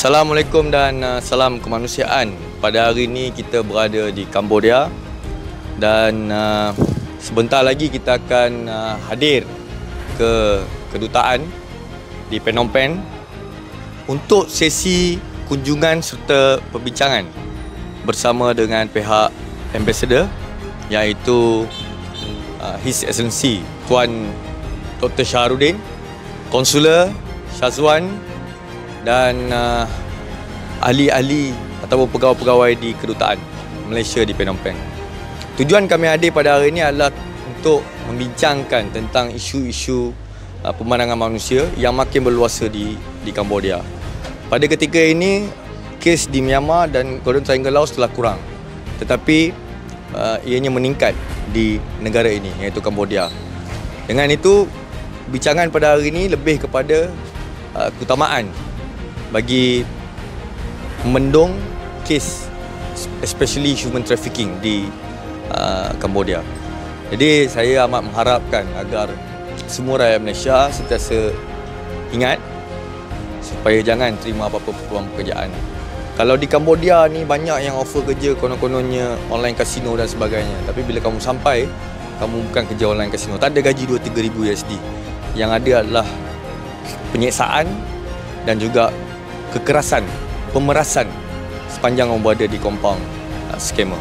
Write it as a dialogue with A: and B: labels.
A: Assalamualaikum dan salam kemanusiaan. Pada hari ini kita berada di Cambodia dan sebentar lagi kita akan hadir ke kedutaan di Phnom Penh untuk sesi kunjungan serta perbincangan bersama dengan pihak ambassador, iaitu His Excellency Tuan Dr. Shahrudin, Konsular Shazwan dan ahli-ahli ataupun pegawai-pegawai di kedutaan Malaysia di Phnom Penh. Tujuan kami hadir pada hari ini adalah untuk membincangkan tentang isu-isu pemandangan manusia yang makin berluasa di Cambodia. Pada ketika ini, kes di Myanmar dan Golden Triangle Laos telah kurang, tetapi ianya meningkat di negara ini, iaitu Cambodia. Dengan itu, bincangan pada hari ini lebih kepada keutamaan bagi membendung kes especially human trafficking di Cambodia. Jadi saya amat mengharapkan agar semua rakyat Malaysia sentiasa ingat supaya jangan terima apa-apa peluang pekerjaan. Kalau di Cambodia ni banyak yang offer kerja konon-kononnya online kasino dan sebagainya, tapi bila kamu sampai, kamu bukan kerja online kasino, tak ada gaji 2-3 ribu USD. Yang ada adalah penyiksaan dan juga kekerasan, pemerasan sepanjang kamu berada di kompaun scammer.